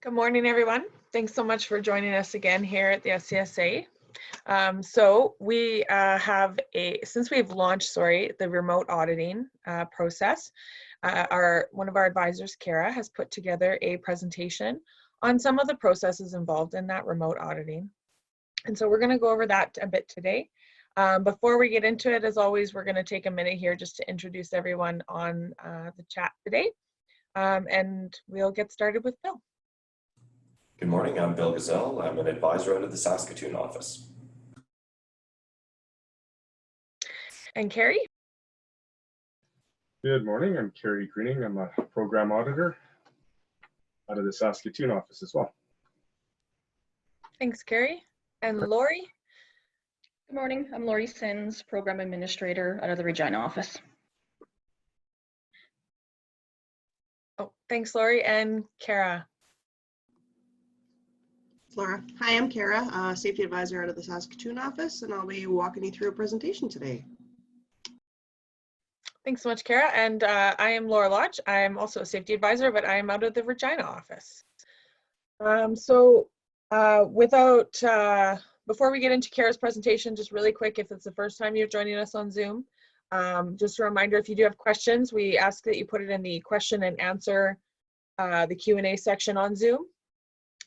Good morning, everyone. Thanks so much for joining us again here at the SCSA. So we since we've launched, the remote auditing process, one of our advisors, Kara, has put together a presentation on some of the processes involved in that remote auditing. And so we're going to go over that a bit today. Before we get into it, as always, we're going to take a minute here just to introduce everyone on the chat today. And we'll get started with Bill. Good morning, I'm Bill Gazelle. I'm an advisor out of the Saskatoon office. And Carrie? Good morning, I'm Carrie Greening. I'm a program auditor out of the Saskatoon office as well. Thanks, Carrie. And Lori? Good morning, I'm Lori Sins, program administrator out of the Regina office. Oh, thanks, Lori. And Kara? Laura. Hi, I'm Kara, safety advisor out of the Saskatoon office, and I'll be walking you through a presentation today. Thanks so much, Kara. And I am Laura Lodge. I'm also a safety advisor, but I am out of the Regina office. Before we get into Kara's presentation, just really quick, if it's the first time you're joining us on Zoom, just a reminder, if you do have questions, we ask that you put it in the question and answer, the Q&A section on Zoom.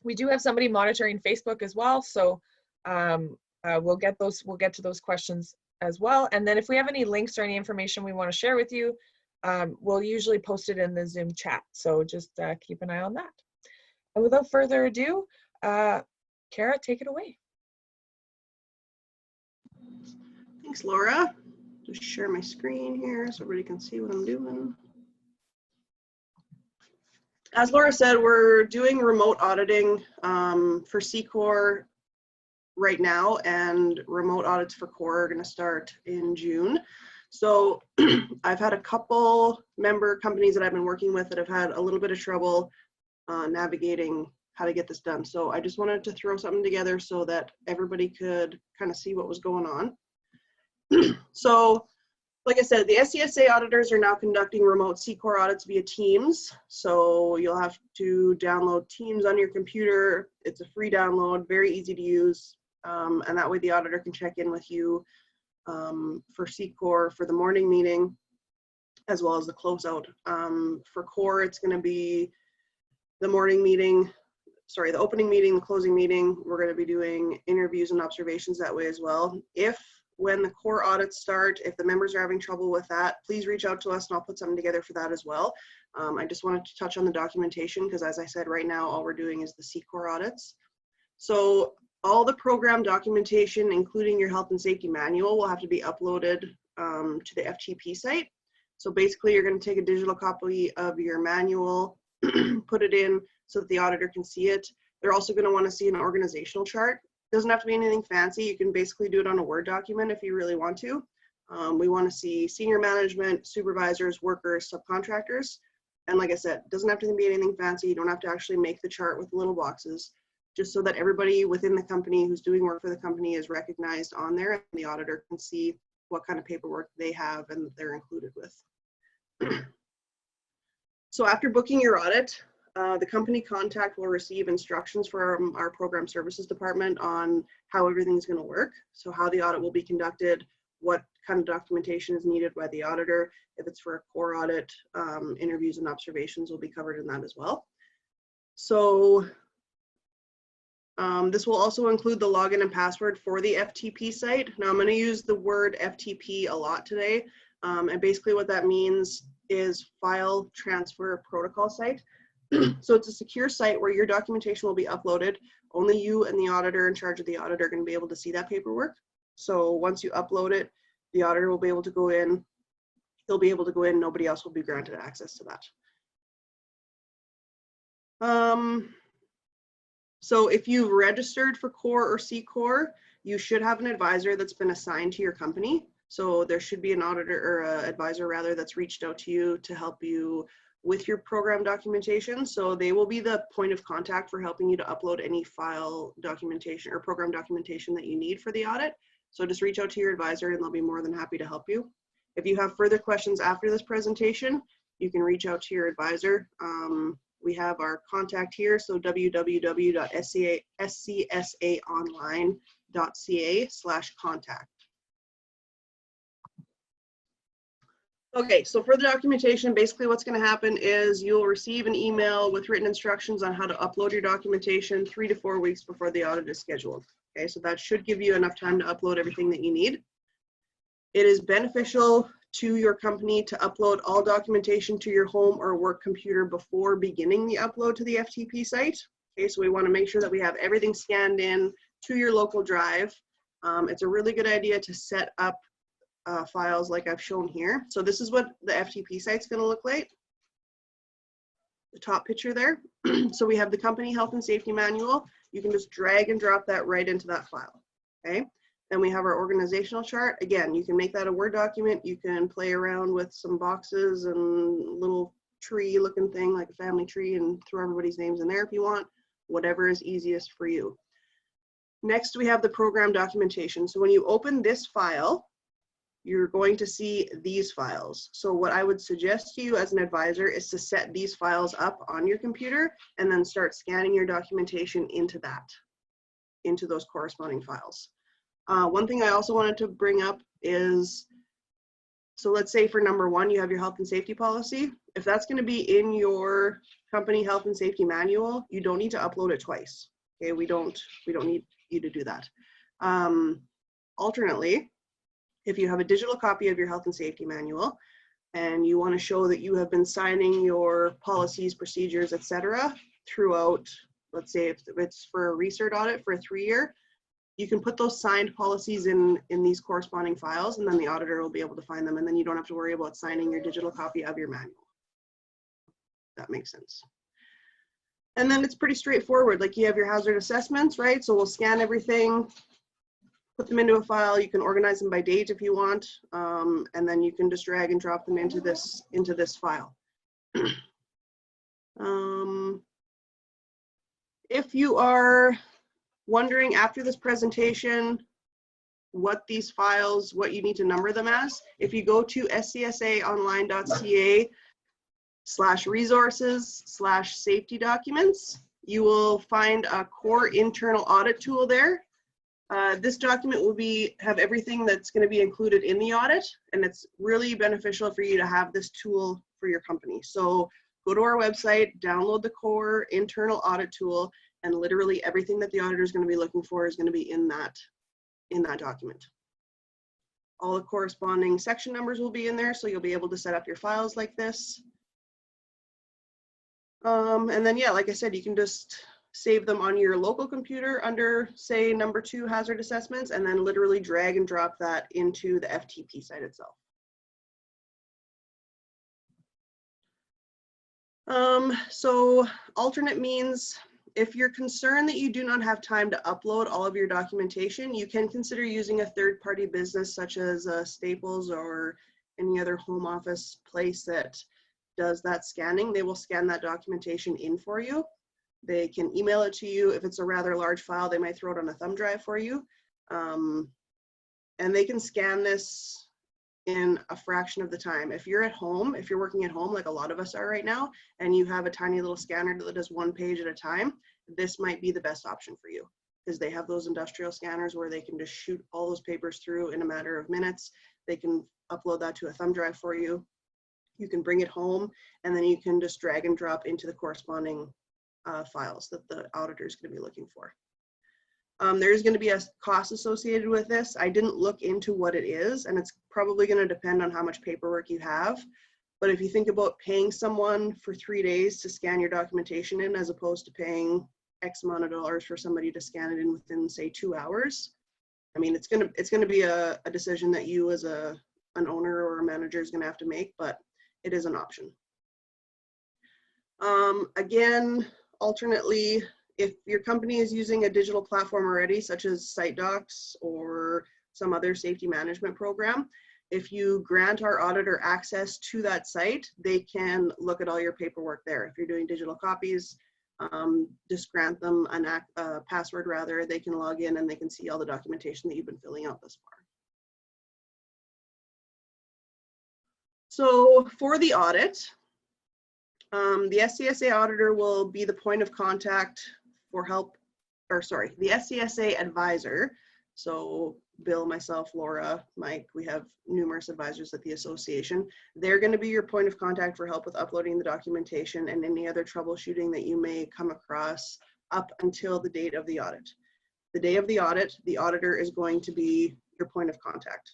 We do have somebody monitoring Facebook as well, so we'll get to those questions as well. And then if we have any links or any information we want to share with you, we'll usually post it in the Zoom chat. So just keep an eye on that. And without further ado, Kara, take it away. Thanks, Laura. Just share my screen here so everybody can see what I'm doing. As Laura said, we're doing remote auditing for C-Corps right now, and remote audits for Corps are going to start in June. So I've had a couple member companies that I've been working with that have had a little bit of trouble navigating how to get this done. So I just wanted to throw something together so that everybody could kind of see what was going on. So, like I said, the SCSA auditors are now conducting remote C-Corps audits via Teams. So you'll have to download Teams on your computer. It's a free download, very easy to use. And that way the auditor can check in with you for C-Corps for the morning meeting, as well as the closeout. For Corps, it's going to be the morning meeting, the opening meeting, the closing meeting. We're going to be doing interviews and observations that way as well. When the Corps audits start, if the members are having trouble with that, please reach out to us and I'll put something together for that as well. I just wanted to touch on the documentation because, as I said, right now all we're doing is the C-Corps audits. So all the program documentation, including your health and safety manual, will have to be uploaded to the FTP site. So basically you're going to take a digital copy of your manual, put it in so that the auditor can see it. They're also going to want to see an organizational chart. Doesn't have to be anything fancy. You can basically do it on a Word document if you really want to. We want to see senior management, supervisors, workers, subcontractors. And like I said, it doesn't have to be anything fancy. You don't have to actually make the chart with little boxes, just so that everybody within the company who's doing work for the company is recognized on there and the auditor can see what kind of paperwork they have and they're included with. So after booking your audit, the company contact will receive instructions from our program services department on how everything's going to work. So how the audit will be conducted, what kind of documentation is needed by the auditor. If it's for a Corps audit, interviews and observations will be covered in that as well. So this will also include the login and password for the FTP site. Now I'm going to use the word FTP a lot today. And basically what that means is File Transfer Protocol Site. So it's a secure site where your documentation will be uploaded. Only you and the auditor in charge of the audit are going to be able to see that paperwork. So once you upload it, the auditor will be able to go in. He'll be able to go in. Nobody else will be granted access to that. So if you've registered for Corps or C-Corps, you should have an advisor that's been assigned to your company. So there should be an auditor or an advisor rather that's reached out to you to help you with your program documentation. So they will be the point of contact for helping you to upload any file documentation or program documentation that you need for the audit. So just reach out to your advisor and they'll be more than happy to help you. If you have further questions after this presentation, you can reach out to your advisor. We have our contact here, so www.scsaonline.ca/contact. Okay, so for the documentation, basically what's going to happen is you'll receive an email with written instructions on how to upload your documentation 3 to 4 weeks before the audit is scheduled. Okay, so that should give you enough time to upload everything that you need. It is beneficial to your company to upload all documentation to your home or work computer before beginning the upload to the FTP site. Okay, so we want to make sure that we have everything scanned in to your local drive. It's a really good idea to set up files like I've shown here. So this is what the FTP site's going to look like. The top picture there. So we have the company health and safety manual. You can just drag and drop that right into that file. Okay. Then we have our organizational chart. Again, you can make that a Word document. You can play around with some boxes and little tree looking thing like a family tree and throw everybody's names in there if you want. Whatever is easiest for you. Next, we have the program documentation. So when you open this file, you're going to see these files. So what I would suggest to you as an advisor is to set these files up on your computer and then start scanning your documentation into those corresponding files. One thing I also wanted to bring up is, so let's say for number 1, you have your health and safety policy. If that's going to be in your company health and safety manual, you don't need to upload it twice. Okay, we don't need you to do that. Alternately, if you have a digital copy of your health and safety manual and you want to show that you have been signing your policies, procedures, etc. throughout, let's say if it's for a recert audit for a 3-year, you can put those signed policies in these corresponding files, and then the auditor will be able to find them, and then you don't have to worry about signing your digital copy of your manual. That makes sense. And then it's pretty straightforward. Like you have your hazard assessments, right? So we'll scan everything, put them into a file. You can organize them by date if you want, and then you can just drag and drop them into this file. If you are wondering after this presentation what these files, what you need to number them as, if you go to scsaonline.ca/resources/safety documents, you will find a core internal audit tool there. This document will have everything that's going to be included in the audit, and it's really beneficial for you to have this tool for your company. So go to our website, download the core internal audit tool, and literally everything that the auditor is going to be looking for is going to be in that document. All the corresponding section numbers will be in there, so you'll be able to set up your files like this. And then, yeah, like I said, you can just save them on your local computer under, say, number 2 hazard assessments, and then literally drag and drop that into the FTP site itself. So alternate means, if you're concerned that you do not have time to upload all of your documentation, you can consider using a third-party business such as Staples or any other home office place that does that scanning. They will scan that documentation in for you. They can email it to you. If it's a rather large file, they might throw it on a thumb drive for you. And they can scan this in a fraction of the time. If you're at home, if you're working at home, like a lot of us are right now, and you have a tiny little scanner that does 1 page at a time, this might be the best option for you, because they have those industrial scanners where they can just shoot all those papers through in a matter of minutes. They can upload that to a thumb drive for you. You can bring it home, and then you can just drag and drop into the corresponding files that the auditor is going to be looking for. There is going to be a cost associated with this. I didn't look into what it is, and it's probably going to depend on how much paperwork you have. But if you think about paying someone for 3 days to scan your documentation in, as opposed to paying X amount of dollars for somebody to scan it in within, say, 2 hours, I mean, it's going to be a decision that you as an owner or a manager is going to have to make, but it is an option. Again, alternately, if your company is using a digital platform already, such as SiteDocs or some other safety management program, if you grant our auditor access to that site, they can look at all your paperwork there. If you're doing digital copies, just grant them a password rather, they can log in and they can see all the documentation that you've been filling out thus far. So for the audit, The SCSA auditor will be the point of contact for help, or sorry, the SCSA advisor. So Bill, myself, Laura, Mike, we have numerous advisors at the association. They're going to be your point of contact for help with uploading the documentation and any other troubleshooting that you may come across up until the date of the audit. The day of the audit, the auditor is going to be your point of contact.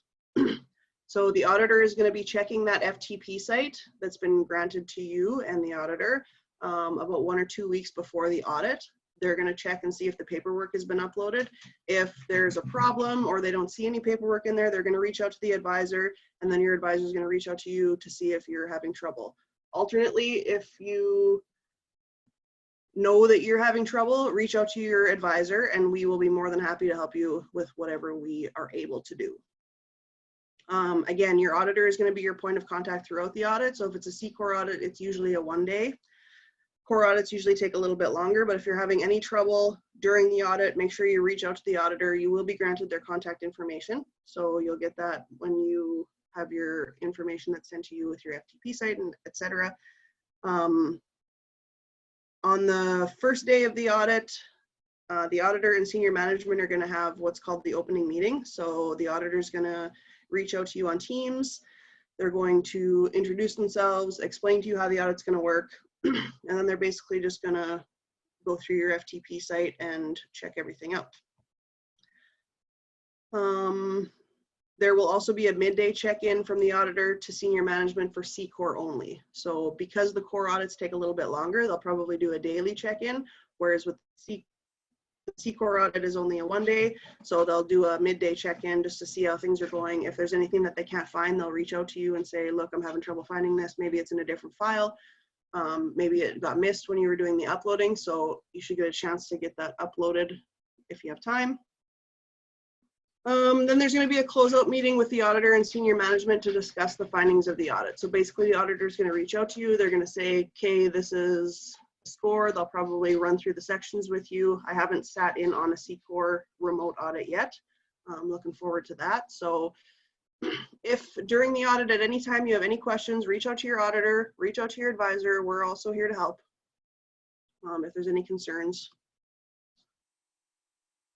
So the auditor is going to be checking that FTP site that's been granted to you and the auditor about 1 or 2 weeks before the audit. They're going to check and see if the paperwork has been uploaded. If there's a problem or they don't see any paperwork in there, they're going to reach out to the advisor, and then your advisor is going to reach out to you to see if you're having trouble. Alternately, if you know that you're having trouble, reach out to your advisor and we will be more than happy to help you with whatever we are able to do. Again, your auditor is going to be your point of contact throughout the audit. So if it's a C-Corps audit, it's usually a 1-day. Core audits usually take a little bit longer, but if you're having any trouble during the audit, make sure you reach out to the auditor. You will be granted their contact information. So you'll get that when you have your information that's sent to you with your FTP site and et cetera. On the first day of the audit, the auditor and senior management are going to have what's called the opening meeting. So the auditor is going to reach out to you on Teams. They're going to introduce themselves, explain to you how the audit's going to work, and then they're basically just going to go through your FTP site and check everything out. There will also be a midday check-in from the auditor to senior management for C-Corps only. So because the core audits take a little bit longer, they'll probably do a daily check-in, whereas with the C-Corps audit is only a 1-day. So they'll do a midday check-in just to see how things are going. If there's anything that they can't find, they'll reach out to you and say, look, I'm having trouble finding this. Maybe it's in a different file. Maybe it got missed when you were doing the uploading. So you should get a chance to get that uploaded if you have time. Then there's going to be a closeout meeting with the auditor and senior management to discuss the findings of the audit. So basically the auditor is going to reach out to you. They're going to say, okay, this is the score. They'll probably run through the sections with you. I haven't sat in on a C-Corps remote audit yet. I'm looking forward to that. So if during the audit at any time you have any questions, reach out to your auditor, reach out to your advisor. We're also here to help if there's any concerns.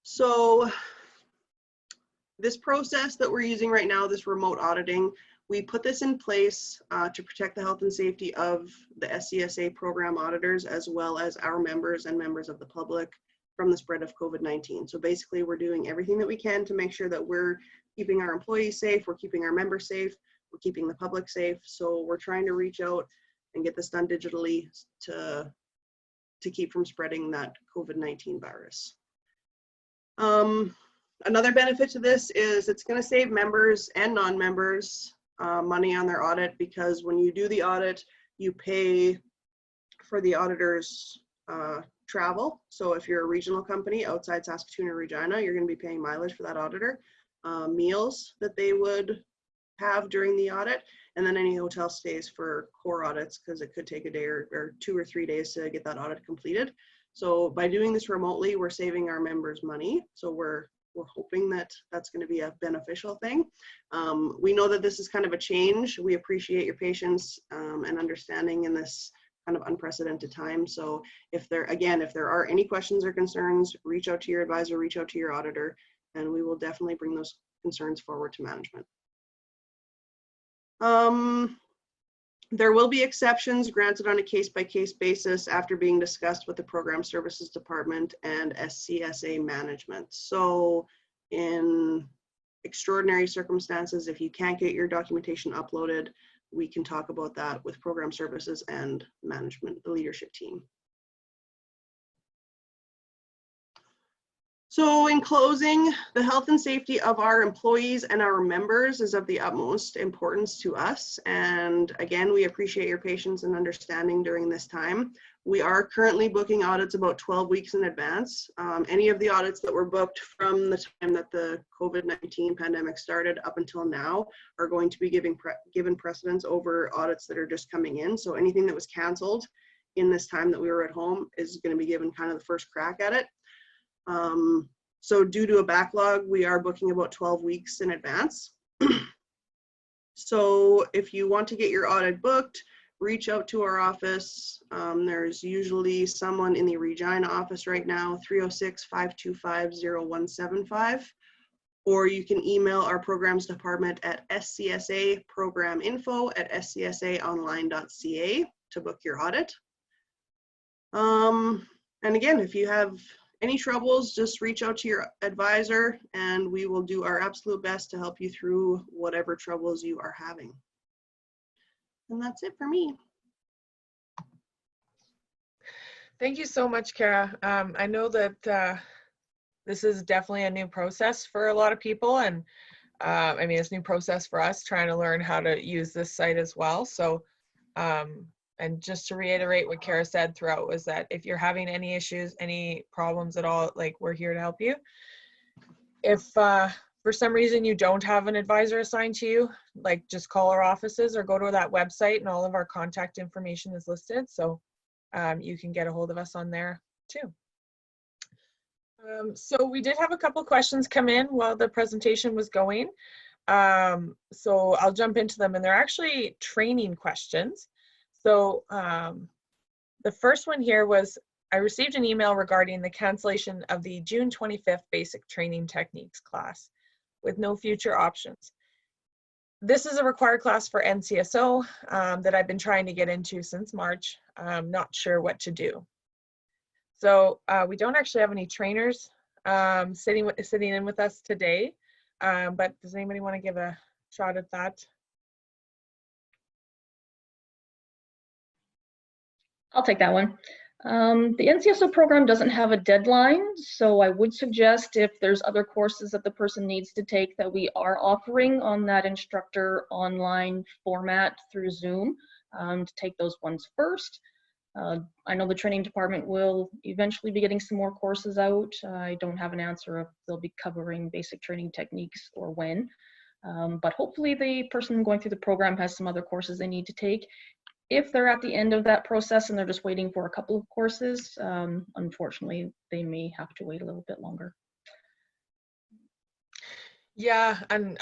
So this process that we're using right now, this remote auditing, we put this in place to protect the health and safety of the SCSA program auditors, as well as our members and members of the public from the spread of COVID-19. So basically we're doing everything that we can to make sure that we're keeping our employees safe, we're keeping our members safe, we're keeping the public safe. So we're trying to reach out and get this done digitally to keep from spreading that COVID-19 virus. Another benefit to this is it's going to save members and non-members money on their audit, because when you do the audit, you pay for the auditor's travel. So if you're a regional company outside Saskatoon or Regina, you're going to be paying mileage for that auditor, meals that they would have during the audit, and then any hotel stays for core audits, because it could take a day or 2 or 3 days to get that audit completed. So by doing this remotely, we're saving our members money. So we're hoping that that's going to be a beneficial thing. We know that this is kind of a change. We appreciate your patience and understanding in this kind of unprecedented time. So if there are any questions or concerns, reach out to your advisor, reach out to your auditor, and we will definitely bring those concerns forward to management. There will be exceptions granted on a case-by-case basis after being discussed with the Program Services Department and SCSA management. So in extraordinary circumstances, if you can't get your documentation uploaded, we can talk about that with Program Services and management, the leadership team. So in closing, the health and safety of our employees and our members is of the utmost importance to us. And again, we appreciate your patience and understanding during this time. We are currently booking audits about 12 weeks in advance. Any of the audits that were booked from the time that the COVID-19 pandemic started up until now are going to be given precedence over audits that are just coming in. So anything that was canceled in this time that we were at home is going to be given kind of the first crack at it. So due to a backlog, we are booking about 12 weeks in advance. So if you want to get your audit booked, reach out to our office. There's usually someone in the Regina office right now, 306-525-0175. Or you can email our programs department at SCSA programinfo@scsaonline.ca to book your audit. And again, if you have any troubles, just reach out to your advisor and we will do our absolute best to help you through whatever troubles you are having. And that's it for me. Thank you so much, Kara. I know that this is definitely a new process for a lot of people, and I mean, it's a new process for us trying to learn how to use this site as well. So, and just to reiterate what Kara said throughout was that if you're having any issues, any problems at all, like, we're here to help you. If for some reason you don't have an advisor assigned to you, like, just call our offices or go to that website and all of our contact information is listed. So you can get a hold of us on there too. So we did have a couple questions come in while the presentation was going. So I'll jump into them, and they're actually training questions. So the first one here was, I received an email regarding the cancellation of the June 25th basic training techniques class with no future options. This is a required class for NCSO that I've been trying to get into since March. I'm not sure what to do. So we don't actually have any trainers sitting in with us today, but does anybody want to give a shot at that? I'll take that one. The NCSO program doesn't have a deadline, so I would suggest if there's other courses that the person needs to take that we are offering on that instructor online format through Zoom, to take those ones first. I know the training department will eventually be getting some more courses out. I don't have an answer if they'll be covering basic training techniques or when, but hopefully the person going through the program has some other courses they need to take. If they're at the end of that process and they're just waiting for a couple of courses, unfortunately, they may have to wait a little bit longer. Yeah, and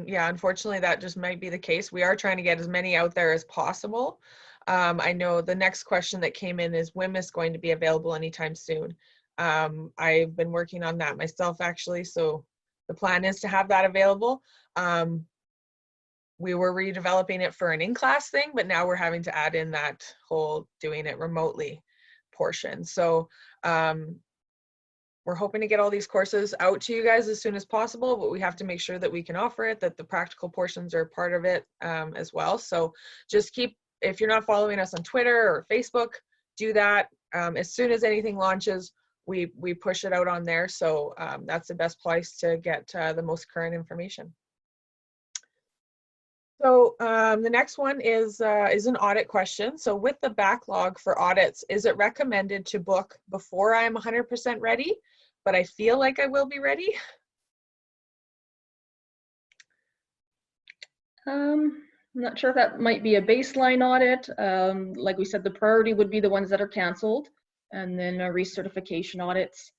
yeah, unfortunately, that just might be the case. We are trying to get as many out there as possible. I know the next question that came in is WIMIS going to be available anytime soon. I've been working on that myself, actually, so the plan is to have that available. We were redeveloping it for an in-class thing, but now we're having to add in that whole doing it remotely portion. So we're hoping to get all these courses out to you guys as soon as possible, but we have to make sure that we can offer it, that the practical portions are part of it as well. So just keep, if you're not following us on Twitter or Facebook, do that. As soon as anything launches, we push it out on there. So that's the best place to get the most current information. So the next one is an audit question. So with the backlog for audits, is it recommended to book before I'm 100% ready, but I feel like I will be ready? I'm not sure if that might be a baseline audit. Like we said, the priority would be the ones that are canceled, and then recertification audits.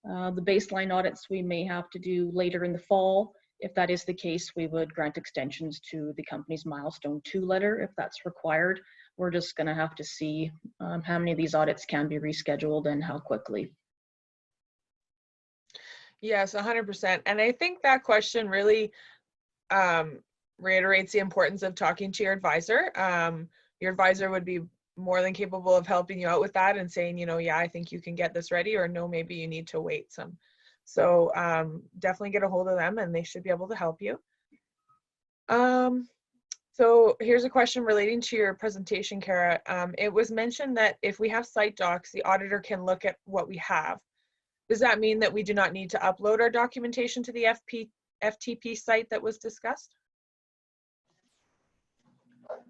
The baseline audits we may have to do later in the fall. If that is the case, we would grant extensions to the company's milestone 2 letter if that's required. We're just going to have to see how many of these audits can be rescheduled and how quickly. Yes, 100%. And I think that question really reiterates the importance of talking to your advisor. Your advisor would be more than capable of helping you out with that and saying, you know, yeah, I think you can get this ready, or no, maybe you need to wait some. So definitely get a hold of them and they should be able to help you. So here's a question relating to your presentation, Kara. It was mentioned that if we have site docs, the auditor can look at what we have. Does that mean that we do not need to upload our documentation to the FTP site that was discussed?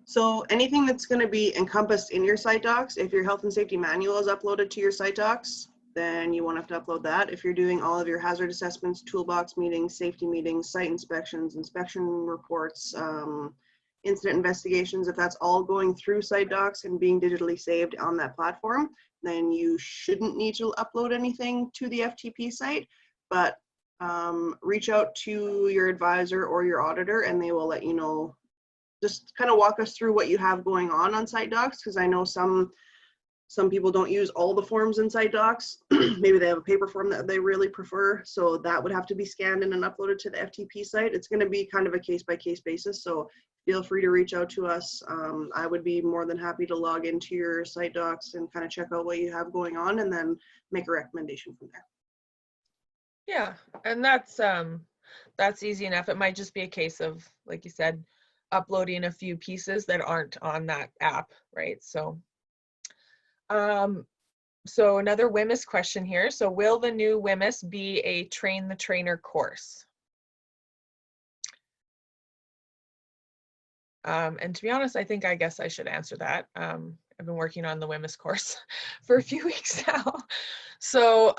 So anything that's going to be encompassed in your site docs, if your health and safety manual is uploaded to your site docs, then you won't have to upload that. If you're doing all of your hazard assessments, toolbox meetings, safety meetings, site inspections, inspection reports, incident investigations, if that's all going through site docs and being digitally saved on that platform, then you shouldn't need to upload anything to the FTP site. But reach out to your advisor or your auditor and they will let you know just kind of walk us through what you have going on Site Docs, because I know some people don't use all the forms in Site Docs. Maybe they have a paper form that they really prefer, so that would have to be scanned in and uploaded to the FTP site. It's going to be kind of a case-by-case basis, so feel free to reach out to us. I would be more than happy to log into your Site Docs and kind of check out what you have going on and then make a recommendation from there. Yeah, and that's easy enough. It might just be a case of, like you said, uploading a few pieces that aren't on that app, right? So so another WMIS question here. So will the new WMIS be a train the trainer course? And to be honest, I guess I should answer that. I've been working on the WMIS course for a few weeks now. So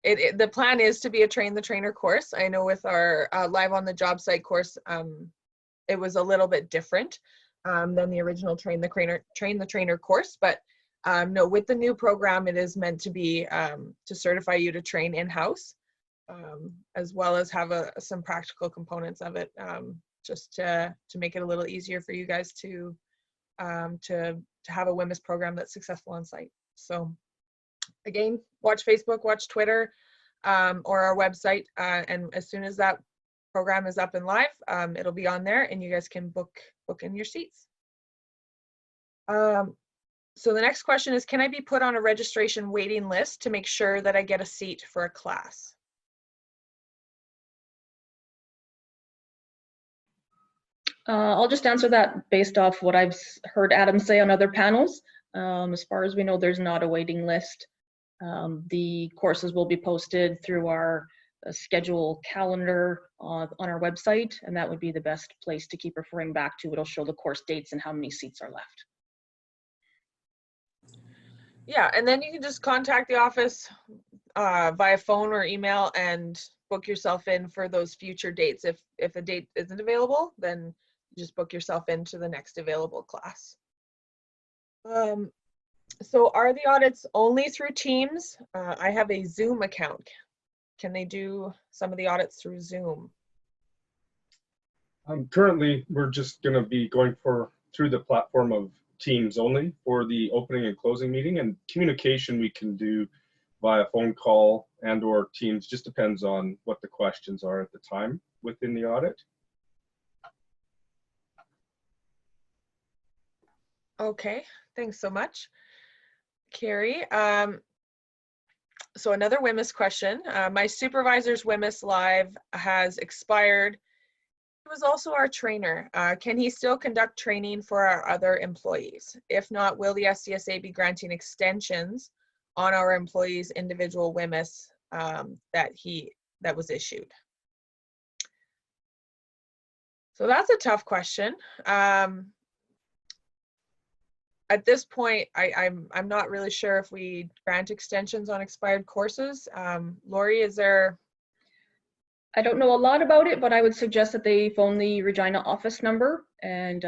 the plan is to be a train the trainer course. I know with our live on the job site course, it was a little bit different than the original train the trainer course, but no, with the new program, it is meant to be to certify you to train in-house, as well as have some practical components of it, just to make it a little easier for you guys to have a WMIS program that's successful on site. So again, watch Facebook, watch Twitter, or our website, and as soon as that program is up and live, it'll be on there and you guys can book in your seats. So the next question is, can I be put on a registration waiting list to make sure that I get a seat for a class? I'll just answer that based off what I've heard Adam say on other panels. As far as we know, there's not a waiting list. The courses will be posted through our schedule calendar on our website, and that would be the best place to keep referring back to. It'll show the course dates and how many seats are left. Yeah, and then you can just contact the office via phone or email and book yourself in for those future dates. If a date isn't available, then you just book yourself into the next available class. So are the audits only through Teams? I have a Zoom account. Can they do some of the audits through Zoom? Currently, we're just going to be going through the platform of Teams only for the opening and closing meeting, and communication we can do via phone call and or Teams. Just depends on what the questions are at the time within the audit. Okay, thanks so much, Carrie. So another WMIS question. My supervisor's WMIS Live has expired. He was also our trainer. Can he still conduct training for our other employees? If not, will the SCSA be granting extensions on our employees' individual WMIS that was issued? So that's a tough question. At this point, I'm not really sure if we grant extensions on expired courses. Lori, is there? I don't know a lot about it, but I would suggest that they phone the Regina office number and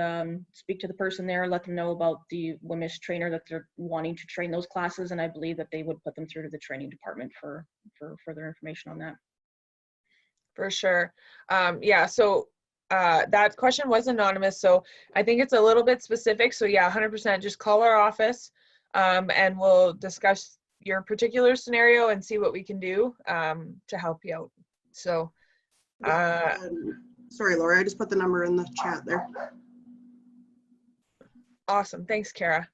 speak to the person there, let them know about the WMIS trainer that they're wanting to train those classes, and I believe that they would put them through to the training department for further information on that. For sure. Yeah, so that question was anonymous, so I think it's a little bit specific. So yeah, 100%, just call our office and we'll discuss your particular scenario and see what we can do to help you out. So sorry, Laura, I just put the number in the chat there. Awesome, thanks, Kara.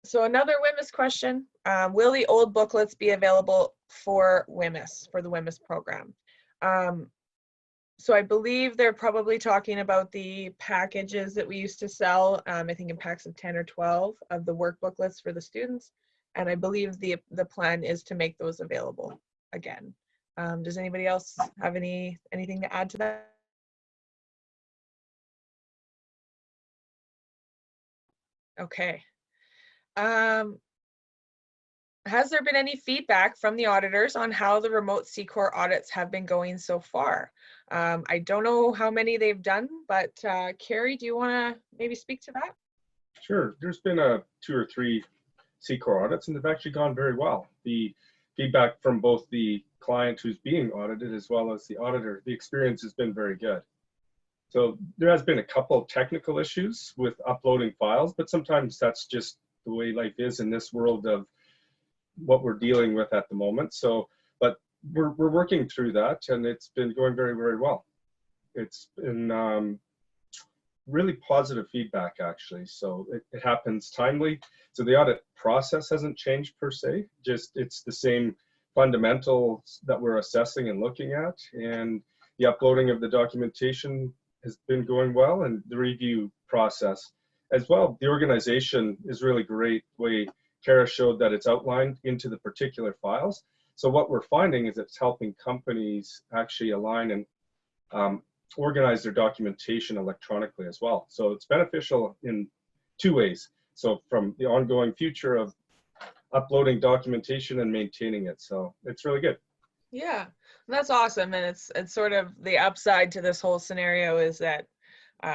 So another WMIS question, will the old booklets be available for WMIS, for the WMIS program? So I believe they're probably talking about the packages that we used to sell, I think in packs of 10 or 12 of the work booklets for the students. And I believe the plan is to make those available again. Does anybody else have anything to add to that? Okay. Has there been any feedback from the auditors on how the remote CCOR audits have been going so far? I don't know how many they've done, but Carrie, do you want to maybe speak to that? Sure. There's been 2 or 3 CCOR audits, and they've actually gone very well. The feedback from both the client who's being audited as well as the auditor, the experience has been very good. So there has been a couple of technical issues with uploading files, but sometimes that's just the way life is in this world of what we're dealing with at the moment. So, but we're working through that, and it's been going very, very well. It's been really positive feedback, actually. So it happens timely. So the audit process hasn't changed per se, just it's the same fundamentals that we're assessing and looking at. And the uploading of the documentation has been going well, and the review process as well. The organization is really great. Way Kara showed that it's outlined into the particular files. So what we're finding is it's helping companies actually align and organize their documentation electronically as well. So it's beneficial in two ways. So from the ongoing future of uploading documentation and maintaining it. So it's really good. Yeah, that's awesome. And it's sort of the upside to this whole scenario is that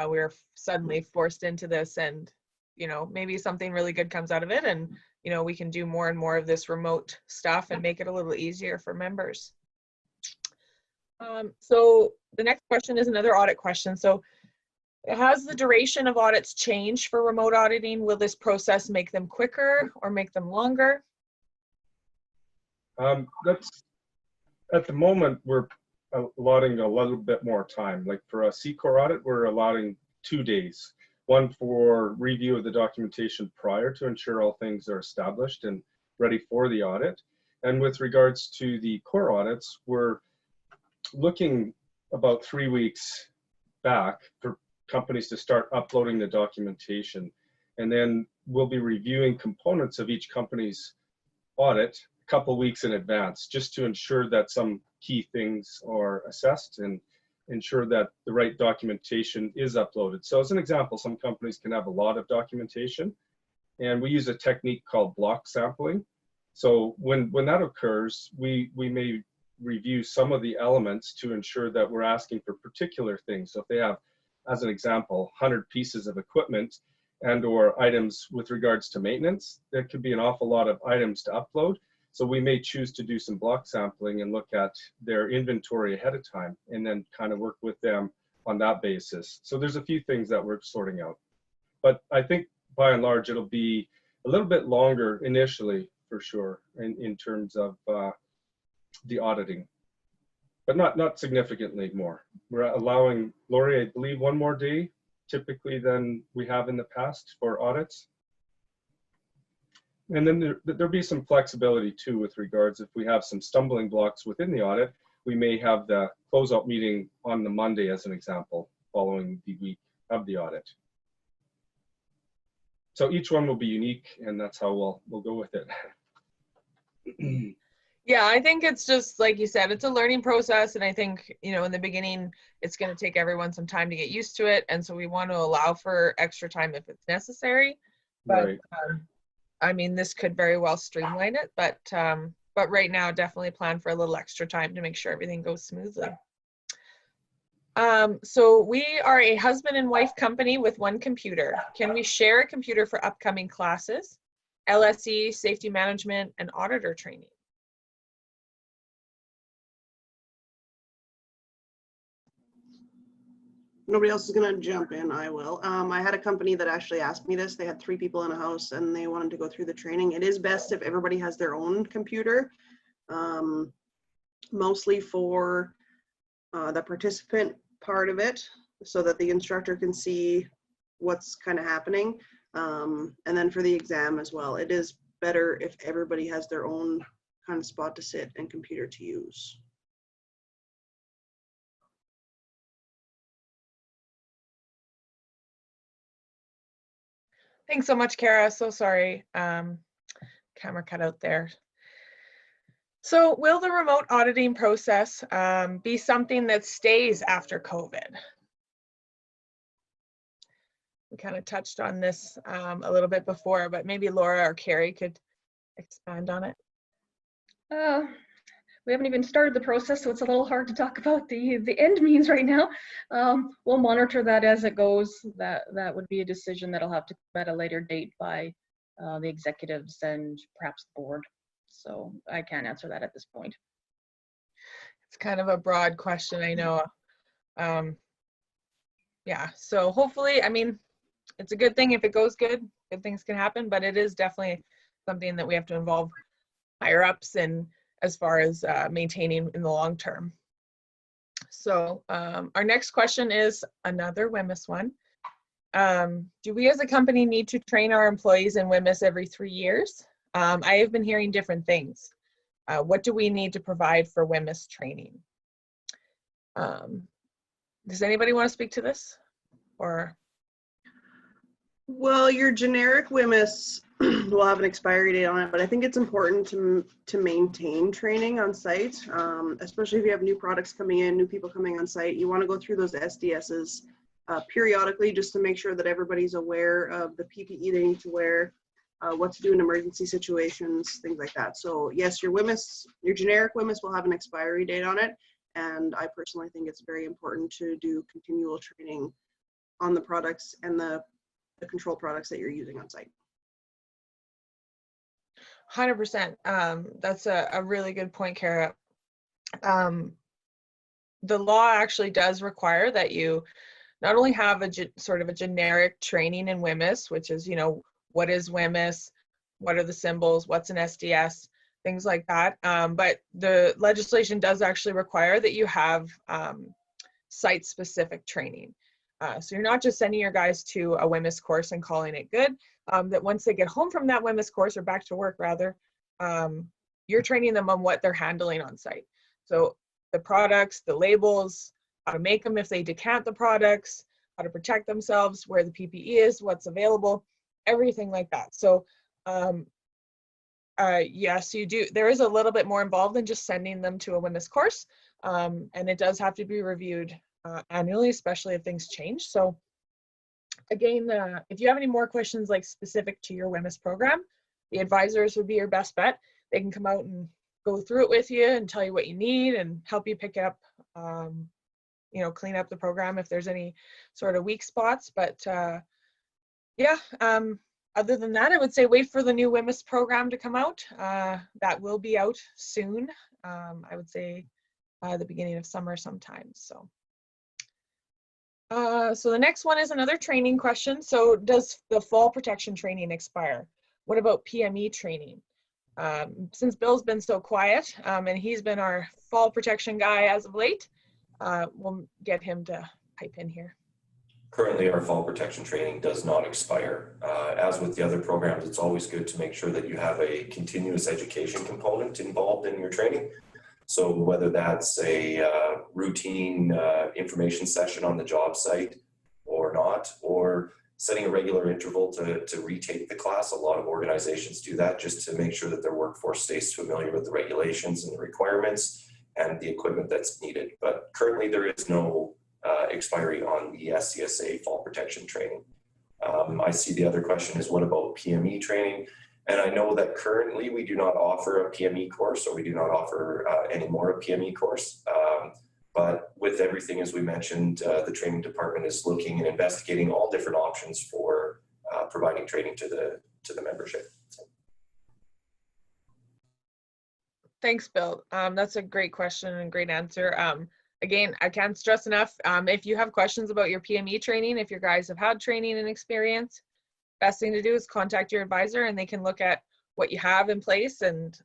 we're suddenly forced into this, and, you know, maybe something really good comes out of it, and, you know, we can do more and more of this remote stuff and make it a little easier for members. So the next question is another audit question. So has the duration of audits changed for remote auditing? Will this process make them quicker or make them longer? That's at the moment we're allotting a little bit more time. Like for a C-Corps audit, we're allotting 2 days. One for review of the documentation prior to ensure all things are established and ready for the audit. And with regards to the core audits, we're looking about 3 weeks back for companies to start uploading the documentation. And then we'll be reviewing components of each company's audit a couple weeks in advance, just to ensure that some key things are assessed and ensure that the right documentation is uploaded. So as an example, some companies can have a lot of documentation, and we use a technique called block sampling. So when that occurs, we may review some of the elements to ensure that we're asking for particular things. So if they have, as an example, 100 pieces of equipment and or items with regards to maintenance, there could be an awful lot of items to upload. So we may choose to do some block sampling and look at their inventory ahead of time and then kind of work with them on that basis. So there's a few things that we're sorting out. But I think by and large, it'll be a little bit longer initially for sure in terms of the auditing, but not significantly more. We're allowing, Lori, I believe, 1 more day typically than we have in the past for audits. And then there'll be some flexibility too with regards if we have some stumbling blocks within the audit, we may have the closeout meeting on the Monday as an example, following the week of the audit. So each one will be unique, and that's how we'll go with it. Yeah, I think it's just, like you said, it's a learning process. And I think, you know, in the beginning, it's going to take everyone some time to get used to it. And so we want to allow for extra time if it's necessary. But Right. I mean, this could very well streamline it. But right now, definitely plan for a little extra time to make sure everything goes smoothly. So we are a husband and wife company with 1 computer. Can we share a computer for upcoming classes, LSE, safety management, and auditor training? Nobody else is gonna jump in, I will. I had a company that actually asked me this. They had 3 people in a house and they wanted to go through the training. It is best if everybody has their own computer, mostly for the participant part of it, so that the instructor can see what's kind of happening. And then for the exam as well, it is better if everybody has their own kind of spot to sit and computer to use. Thanks so much, Kara. So sorry. Camera cut out there. So will the remote auditing process be something that stays after COVID? We kind of touched on this a little bit before, but maybe Laura or Carrie could expand on it. We haven't even started the process, so it's a little hard to talk about the end means right now. We'll monitor that as it goes. That would be a decision that'll have to come at a later date by the executives and perhaps the board. So I can't answer that at this point. It's kind of a broad question, I know. yeah, so hopefully, I mean, it's a good thing if it goes good things can happen, but it is definitely something that we have to involve higher ups and as far as maintaining in the long term. So our next question is another WHMIS one. Do we as a company need to train our employees in WHMIS every 3 years? I have been hearing different things. What do we need to provide for WHMIS training? Does anybody want to speak to this? Or Well, your generic WHMIS will have an expiry date on it, but I think it's important to maintain training on site, especially if you have new products coming in, new people coming on site. You want to go through those SDSs periodically just to make sure that everybody's aware of the PPE they need to wear, what to do in emergency situations, things like that. So yes, your WHMIS, your generic WHMIS will have an expiry date on it, and I personally think it's very important to do continual training on the products and the control products that you're using on site. 100%. That's a really good point, Kara. The law actually does require that you not only have a sort of a generic training in WHMIS, which is, you know, what is WHMIS, what are the symbols, what's an SDS, things like that. But the legislation does actually require that you have site-specific training. So you're not just sending your guys to a WHMIS course and calling it good. That once they get home from that WHMIS course, or back to work rather, you're training them on what they're handling on site. So the products, the labels, how to make them if they decant the products, how to protect themselves, where the PPE is, what's available, everything like that. So yes, you do. There is a little bit more involved than just sending them to a WHMIS course, and it does have to be reviewed annually, especially if things change. So again, if you have any more questions like specific to your WHMIS program, the advisors would be your best bet. They can come out and go through it with you and tell you what you need and help you pick up, you know, clean up the program if there's any sort of weak spots. But yeah, other than that, I would say wait for the new WHMIS program to come out. That will be out soon. I would say the beginning of summer sometime. So the next one is another training question. So does the fall protection training expire? What about PME training? Since Bill's been so quiet and he's been our fall protection guy as of late, we'll get him to pipe in here. Currently, our fall protection training does not expire. As with the other programs, it's always good to make sure that you have a continuous education component involved in your training. So whether that's a routine information session on the job site or not, or setting a regular interval to retake the class. A lot of organizations do that just to make sure that their workforce stays familiar with the regulations and the requirements and the equipment that's needed. But currently there is no expiry on the SCSA fall protection training. I see the other question is what about PME training? And I know that currently we do not offer a PME course, or we do not offer any more a PME course. But with everything, as we mentioned, the training department is looking and investigating all different options for providing training to the membership. So. Thanks, Bill. That's a great question and great answer. Again, I can't stress enough, if you have questions about your PME training, if your guys have had training and experience, best thing to do is contact your advisor and they can look at what you have in place and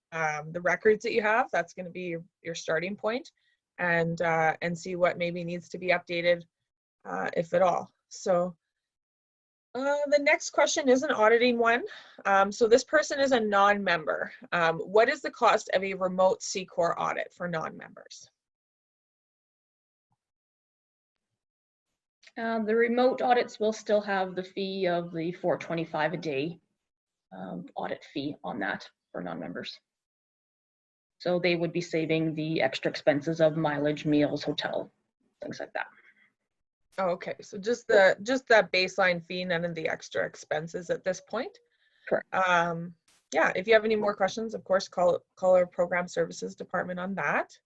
the records that you have. That's going to be your starting point, and see what maybe needs to be updated, if at all. So the next question is an auditing one. So this person is a non-member. What is the cost of a remote C-Corps audit for non-members? The remote audits will still have the fee of the $425 a day audit fee on that for non-members. So they would be saving the extra expenses of mileage, meals, hotel, things like that. Oh, okay, so just that baseline fee, none of the extra expenses at this point. Correct. Yeah, if you have any more questions, of course, call our program services department on that.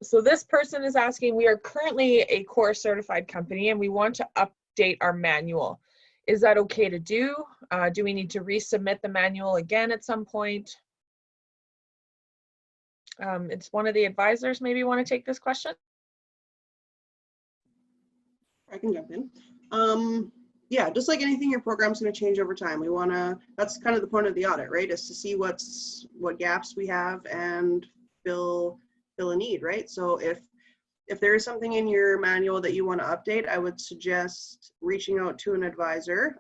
So this person is asking, we are currently a core certified company and we want to update our manual. Is that okay to do? Do we need to resubmit the manual again at some point? It's one of the advisors maybe want to take this question. I can jump in. Yeah, just like anything, your program's going to change over time. We want to, that's kind of the point of the audit, right? Is to see what gaps we have and fill a need, right? So if there is something in your manual that you want to update, I would suggest reaching out to an advisor.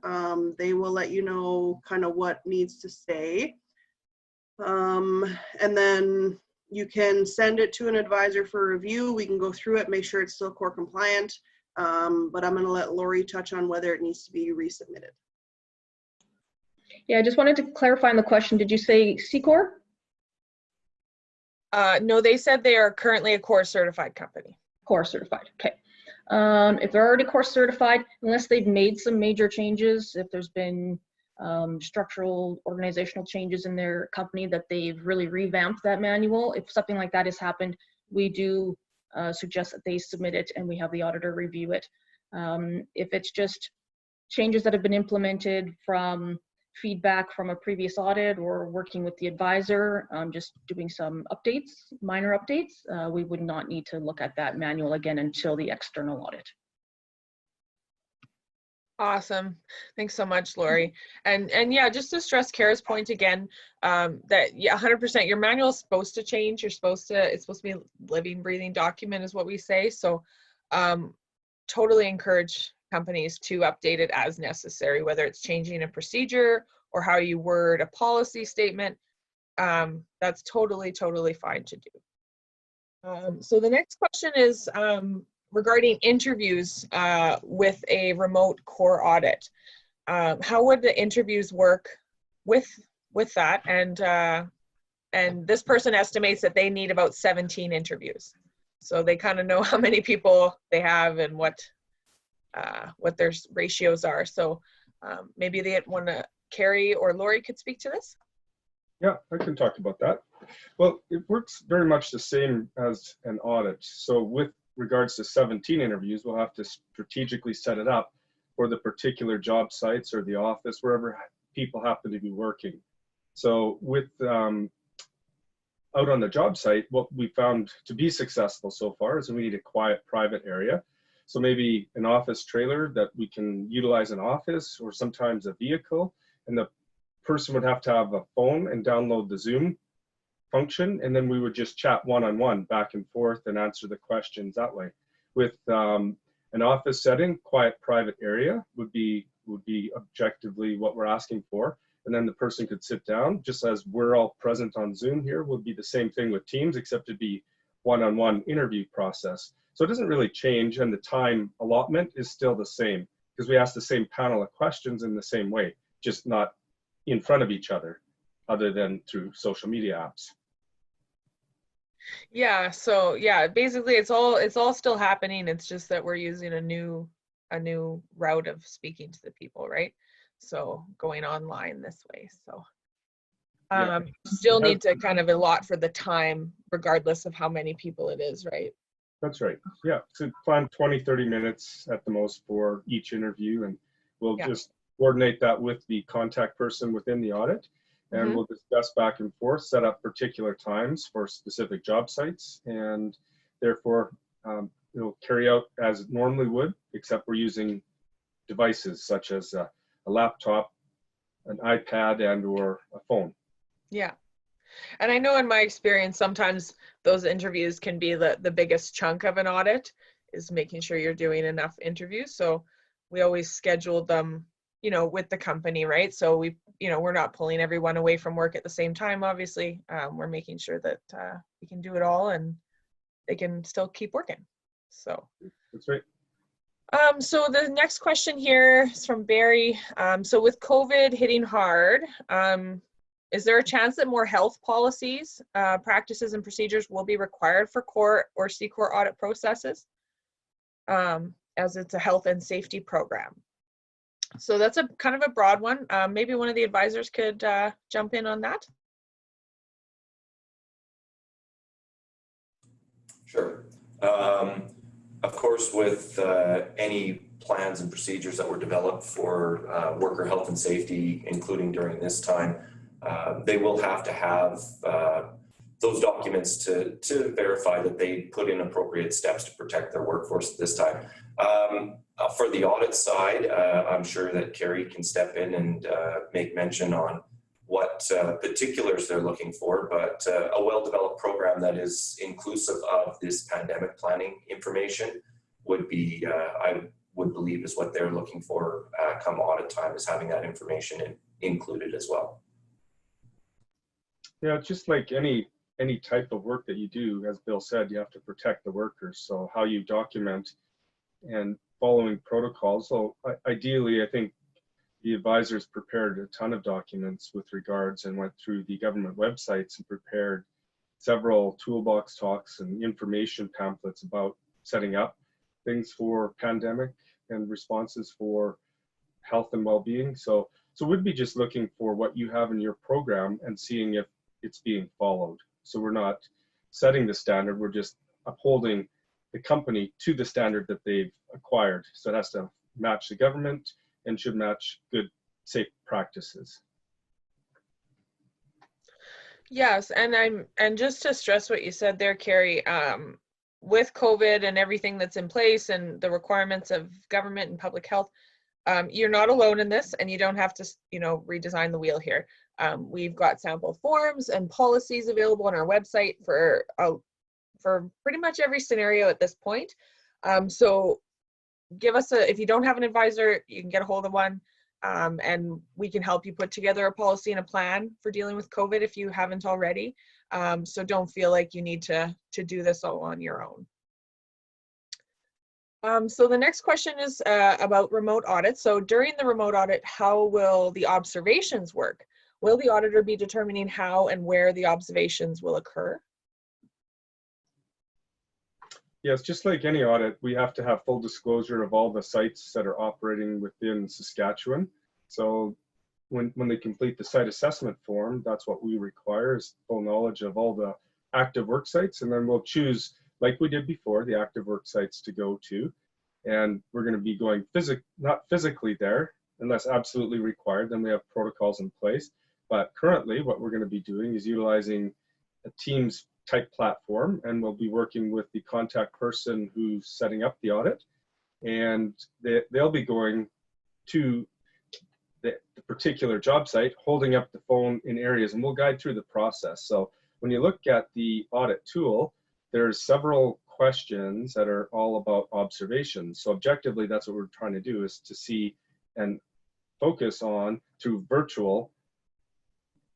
They will let you know kind of what needs to stay. And then you can send it to an advisor for review. We can go through it, make sure it's still core compliant. But I'm going to let Lori touch on whether it needs to be resubmitted. Yeah, I just wanted to clarify on the question. Did you say C-Corp? No, they said they are currently a core certified company. Core certified, okay. If they're already core certified, unless they've made some major changes, if there's been structural organizational changes in their company that they've really revamped that manual, if something like that has happened, we do suggest that they submit it and we have the auditor review it. If it's just changes that have been implemented from feedback from a previous audit or working with the advisor, just doing some updates, minor updates, we would not need to look at that manual again until the external audit. Awesome. Thanks so much, Lori. And yeah, just to stress Kara's point again, that yeah, 100%, your manual is supposed to change. It's supposed to be a living, breathing document is what we say. So totally encourage companies to update it as necessary, whether it's changing a procedure or how you word a policy statement. That's totally fine to do. So the next question is, regarding interviews with a remote core audit. How would the interviews work with that? And this person estimates that they need about 17 interviews. So they kind of know how many people they have and what their ratios are. So maybe they want to, Carrie or Lori could speak to this. Yeah, I can talk about that. Well, it works very much the same as an audit. So with regards to 17 interviews, we'll have to strategically set it up for the particular job sites or the office, wherever people happen to be working. So with out on the job site, what we found to be successful so far is we need a quiet, private area. So maybe an office trailer that we can utilize an office, or sometimes a vehicle, and the person would have to have a phone and download the Zoom function, and then we would just chat one-on-one back and forth and answer the questions that way. With an office setting, quiet, private area would be objectively what we're asking for. And then the person could sit down, just as we're all present on Zoom here, would be the same thing with Teams, except it'd be one-on-one interview process. So it doesn't really change, and the time allotment is still the same, because we ask the same panel of questions in the same way, just not in front of each other than through social media apps. Yeah, so yeah, basically it's all still happening. It's just that we're using a new route of speaking to the people, right? So going online this way. So still need to kind of allot for the time regardless of how many people it is, right? That's right. Yeah, so plan 20-30 minutes at the most for each interview, and we'll just coordinate that with the contact person within the audit, and we'll discuss back and forth, set up particular times for specific job sites, and therefore it'll carry out as it normally would, except we're using devices such as a laptop, an iPad, and or a phone. Yeah. And I know in my experience, sometimes those interviews can be the biggest chunk of an audit, is making sure you're doing enough interviews. So we always schedule them, with the company, right? So we're not pulling everyone away from work at the same time, obviously. We're making sure that we can do it all and they can still keep working. So that's right. So the next question here is from Barry. So with COVID hitting hard, is there a chance that more health policies, practices, and procedures will be required for core or C-Corp audit processes, as it's a health and safety program? So that's a kind of a broad one. Maybe one of the advisors could jump in on that. Sure. Of course, with any plans and procedures that were developed for worker health and safety, including during this time, they will have to have those documents to verify that they put in appropriate steps to protect their workforce at this time. For the audit side, I'm sure that Carrie can step in and make mention on what particulars they're looking for, but a well-developed program that is inclusive of this pandemic planning information would be, I would believe, is what they're looking for come audit time, is having that information included as well. Yeah, just like any type of work that you do, as Bill said, you have to protect the workers. So how you document and following protocols. So ideally, I think the advisors prepared a ton of documents with regards and went through the government websites and prepared several toolbox talks and information pamphlets about setting up things for pandemic and responses for health and well-being. So we'd be just looking for what you have in your program and seeing if it's being followed. So we're not setting the standard, we're just upholding the company to the standard that they've acquired. So it has to match the government and should match good, safe practices. Yes, and just to stress what you said there, Carrie, with COVID and everything that's in place and the requirements of government and public health, you're not alone in this, and you don't have to, redesign the wheel here. We've got sample forms and policies available on our website for pretty much every scenario at this point. So give us if you don't have an advisor, you can get a hold of one, and we can help you put together a policy and a plan for dealing with COVID if you haven't already. So don't feel like you need to do this all on your own. So the next question is about remote audits. So during the remote audit, how will the observations work? Will the auditor be determining how and where the observations will occur? Yes, just like any audit, we have to have full disclosure of all the sites that are operating within Saskatchewan. So when they complete the site assessment form, that's what we require, is full knowledge of all the active work sites. And then we'll choose, like we did before, the active work sites to go to. And we're going to be going not physically there unless absolutely required. Then we have protocols in place. But currently what we're going to be doing is utilizing a Teams type platform, and we'll be working with the contact person who's setting up the audit, and they'll be going to the particular job site, holding up the phone in areas, and we'll guide through the process. So when you look at the audit tool, there's several questions that are all about observations. So objectively, that's what we're trying to do, is to see and focus on through virtual.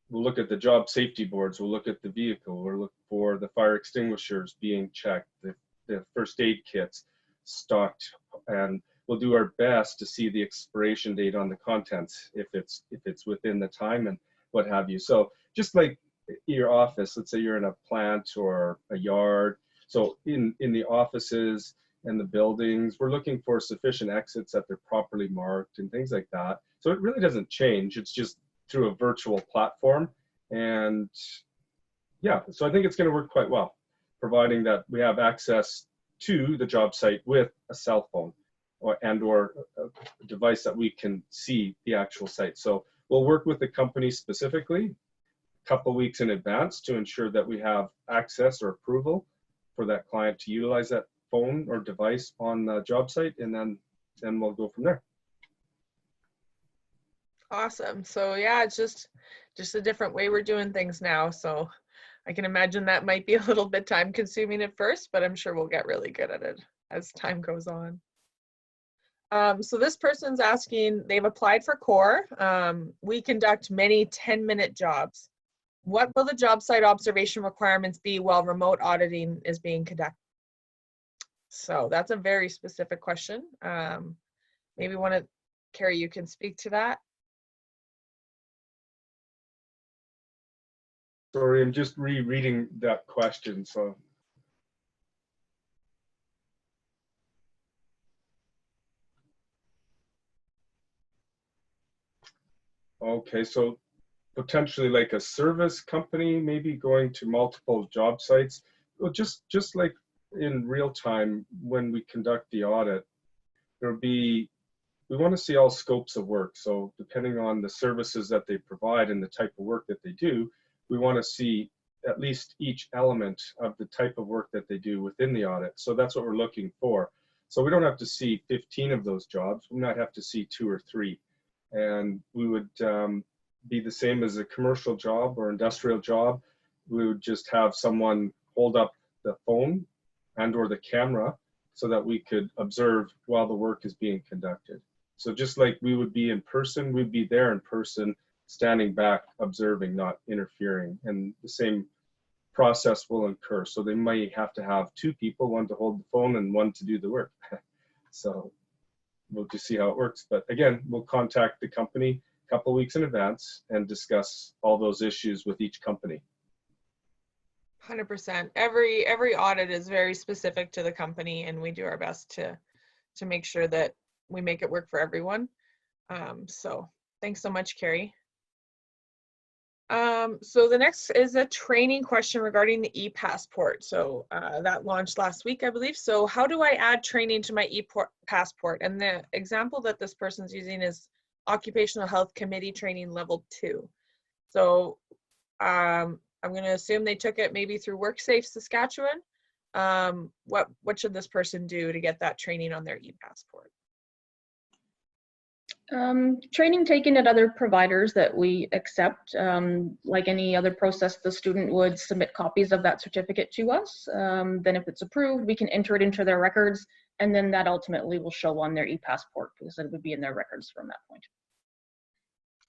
We'll look at the job safety boards, we'll look at the vehicle, we'll look for the fire extinguishers being checked, the first aid kits stocked, and we'll do our best to see the expiration date on the contents if it's within the time and what have you. So just like your office, let's say you're in a plant or a yard. So in the offices and the buildings, we're looking for sufficient exits that they're properly marked and things like that. So it really doesn't change. It's just through a virtual platform. And yeah, so I think it's going to work quite well, providing that we have access to the job site with a cell phone or a device that we can see the actual site. So we'll work with the company specifically a couple weeks in advance to ensure that we have access or approval for that client to utilize that phone or device on the job site, and then we'll go from there. Awesome. So yeah, it's just a different way we're doing things now. So I can imagine that might be a little bit time consuming at first, but I'm sure we'll get really good at it as time goes on. So this person's asking, they've applied for CORE. We conduct many 10-minute jobs. What will the job site observation requirements be while remote auditing is being conducted? So that's a very specific question. Maybe Carrie, you can speak to that. Sorry, I'm just rereading that question. So okay, so potentially like a service company, maybe going to multiple job sites. Well, just like in real time when we conduct the audit, we want to see all scopes of work. So depending on the services that they provide and the type of work that they do, we want to see at least each element of the type of work that they do within the audit. So that's what we're looking for. So we don't have to see 15 of those jobs. We might have to see 2 or 3. And we would be the same as a commercial job or industrial job. We would just have someone hold up the phone and or the camera so that we could observe while the work is being conducted. So just like we would be in person, we'd be there in person, standing back, observing, not interfering. And the same process will occur. So they might have to have 2 people, one to hold the phone and one to do the work. So we'll just see how it works. But again, we'll contact the company a couple of weeks in advance and discuss all those issues with each company. 100%. Every audit is very specific to the company, and we do our best to make sure that we make it work for everyone. So thanks so much, Carrie. So the next is a training question regarding the e-passport. So that launched last week, I believe. So how do I add training to my e-passport? And the example that this person's using is Occupational Health Committee Training Level 2. So I'm going to assume they took it maybe through WorkSafe Saskatchewan. What should this person do to get that training on their e-passport? Training taken at other providers that we accept, like any other process, the student would submit copies of that certificate to us. Then if it's approved, we can enter it into their records, and then that ultimately will show on their e-passport because it would be in their records from that point.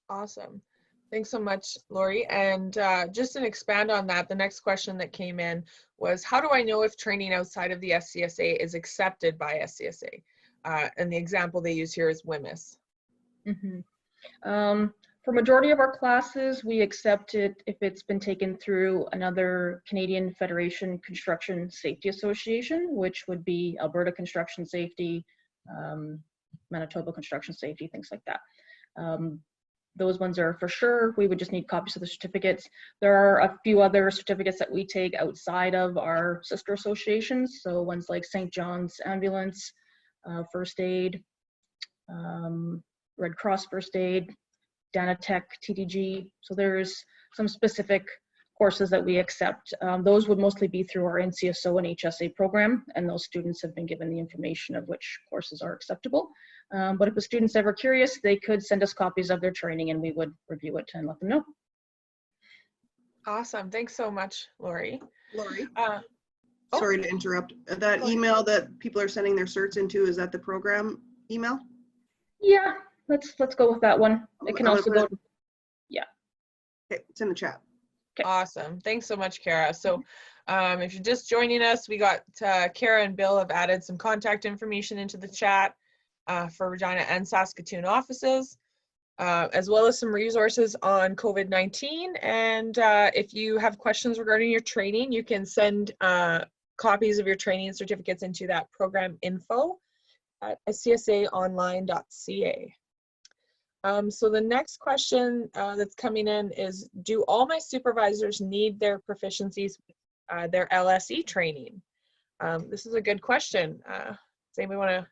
Awesome. Thanks so much, Lori. And just to expand on that, the next question that came in was, how do I know if training outside of the SCSA is accepted by SCSA? And the example they use here is WMIS. For majority of our classes, we accept it if it's been taken through another Canadian Federation Construction Safety Association, which would be Alberta Construction Safety, Manitoba Construction Safety, things like that. Those ones are for sure. We would just need copies of the certificates. There are a few other certificates that we take outside of our sister associations. So ones like St. John's Ambulance, First Aid, Red Cross First Aid, Danatech, TDG. So there's some specific courses that we accept. Those would mostly be through our NCSO and HSA program, and those students have been given the information of which courses are acceptable. But if the student's ever curious, they could send us copies of their training and we would review it and let them know. Awesome. Thanks so much, Lori. Lori, sorry to interrupt. That email that people are sending their certs into, is that the program email? Yeah, let's go with that one. It can also go. Yeah. Okay, it's in the chat. Okay. Awesome. Thanks so much, Kara. So if you're just joining us, we got Kara and Bill have added some contact information into the chat for Regina and Saskatoon offices, as well as some resources on COVID-19. And if you have questions regarding your training, you can send copies of your training certificates into that program info at scsaonline.ca. So the next question that's coming in is, do all my supervisors need their proficiencies, their LSE training? This is a good question. Does anybody want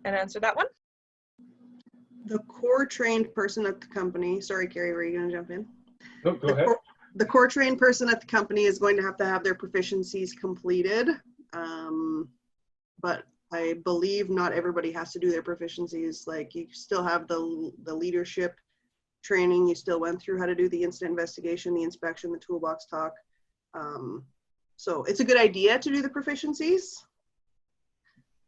to answer that one? The core trained person at the company, sorry, Carrie, were you going to jump in? No, go ahead. The core trained person at the company is going to have their proficiencies completed. But I believe not everybody has to do their proficiencies. Like, you still have the leadership training. You still went through how to do the incident investigation, the inspection, the toolbox talk. So it's a good idea to do the proficiencies.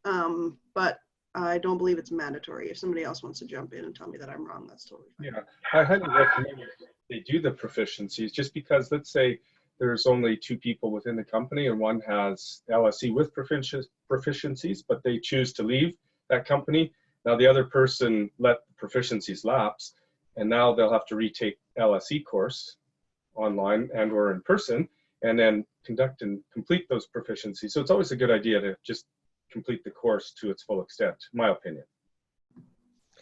But I don't believe it's mandatory. If somebody else wants to jump in and tell me that I'm wrong, that's totally fine. Yeah, I highly recommend they do the proficiencies, just because, let's say there's only 2 people within the company and one has LSE with proficiencies, but they choose to leave that company. Now the other person let the proficiencies lapse, and now they'll have to retake LSE course online and or in person, and then conduct and complete those proficiencies. So it's always a good idea to just complete the course to its full extent, in my opinion.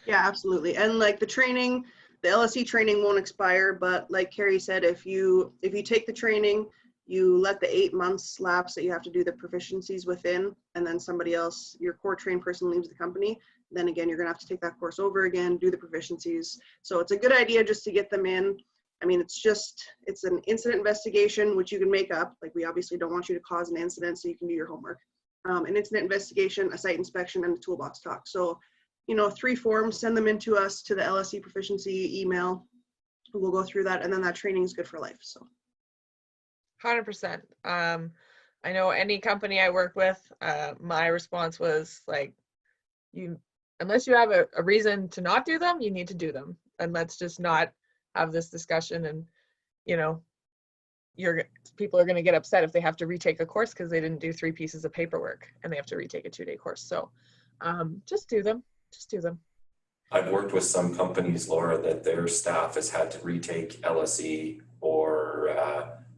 Yeah, absolutely. And like the training, the LSE training won't expire, but like Carrie said, if you take the training, you let the 8 months lapse that you have to do the proficiencies within, and then somebody else, your core trained person, leaves the company, then again, you're gonna have to take that course over again, do the proficiencies. So it's a good idea just to get them in. I mean, it's an incident investigation, which you can make up. Like, we obviously don't want you to cause an incident, so you can do your homework. an incident investigation, a site inspection, and a toolbox talk. So, 3 forms, send them into us to the LSE proficiency email. We'll go through that, and then that training is good for life. So 100%. I know any company I work with, my response was like, unless you have a reason to not do them, you need to do them. And let's just not have this discussion. And, people are going to get upset if they have to retake a course because they didn't do 3 pieces of paperwork and they have to retake a 2-day course. So just do them. Just do them. I've worked with some companies, Laura, that their staff has had to retake LSE or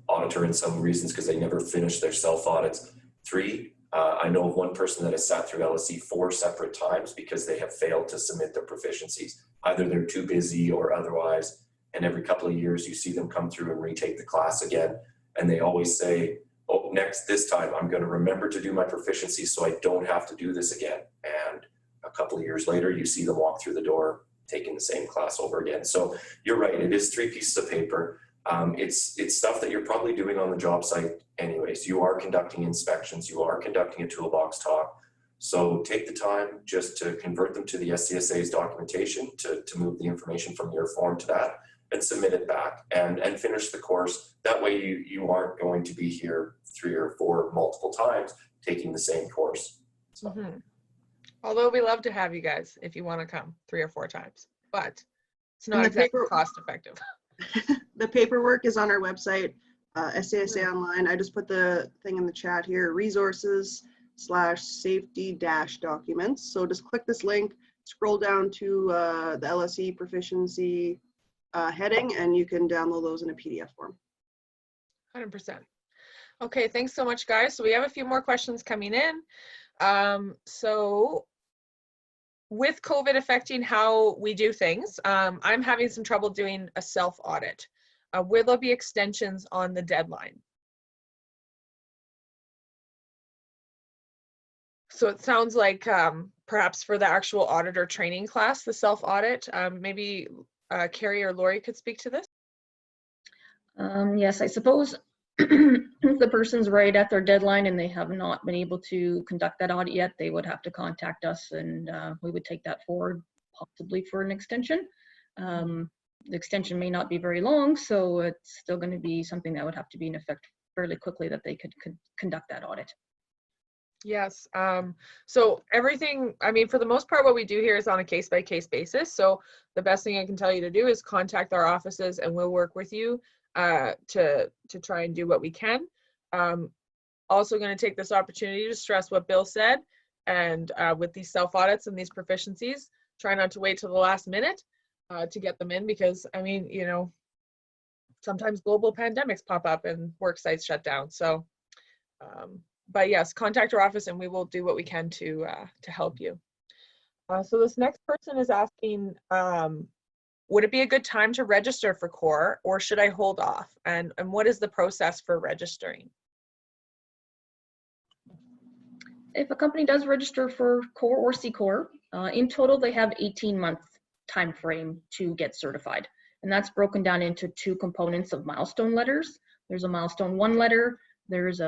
auditor in some reasons because they never finished their self audits. 3, I know of one person that has sat through LSE 4 separate times because they have failed to submit their proficiencies. Either they're too busy or otherwise. And every couple of years you see them come through and retake the class again. And they always say, oh, this time I'm going to remember to do my proficiency so I don't have to do this again. And a couple of years later, you see them walk through the door, taking the same class over again. So you're right, it is 3 pieces of paper. It's stuff that you're probably doing on the job site anyways. You are conducting inspections, you are conducting a toolbox talk. So take the time just to convert them to the SCSA's documentation to move the information from your form to that and submit it back and finish the course. That way you aren't going to be here 3 or 4 multiple times taking the same course. So. Mm-hmm. Although we love to have you guys if you want to come 3 or 4 times, but it's not exactly cost effective. The paperwork is on our website, SCSA Online. I just put the thing in the chat here, resources/safety-documents. So just click this link, scroll down to the LSE proficiency heading, and you can download those in a PDF form. 100%. Okay, thanks so much, guys. So we have a few more questions coming in. So with COVID affecting how we do things, I'm having some trouble doing a self-audit. Will there be extensions on the deadline? So it sounds like perhaps for the actual auditor training class, the self-audit, maybe Carrie or Lori could speak to this. Yes, I suppose if the person's right at their deadline and they have not been able to conduct that audit yet, they would have to contact us and we would take that forward, possibly for an extension. The extension may not be very long, so it's still going to be something that would have to be in effect fairly quickly that they could conduct that audit. Yes. So everything, I mean, for the most part, what we do here is on a case-by-case basis. So the best thing I can tell you to do is contact our offices and we'll work with you to try and do what we can. Also going to take this opportunity to stress what Bill said, and with these self-audits and these proficiencies, try not to wait till the last minute to get them in, because I mean, sometimes global pandemics pop up and work sites shut down. So, but yes, contact our office and we will do what we can to help you. So this next person is asking, would it be a good time to register for CORE, or should I hold off? And what is the process for registering? If a company does register for CORE or C-Corps, in total they have 18-month time frame to get certified. And that's broken down into 2 components of milestone letters. There's a milestone 1 letter, there's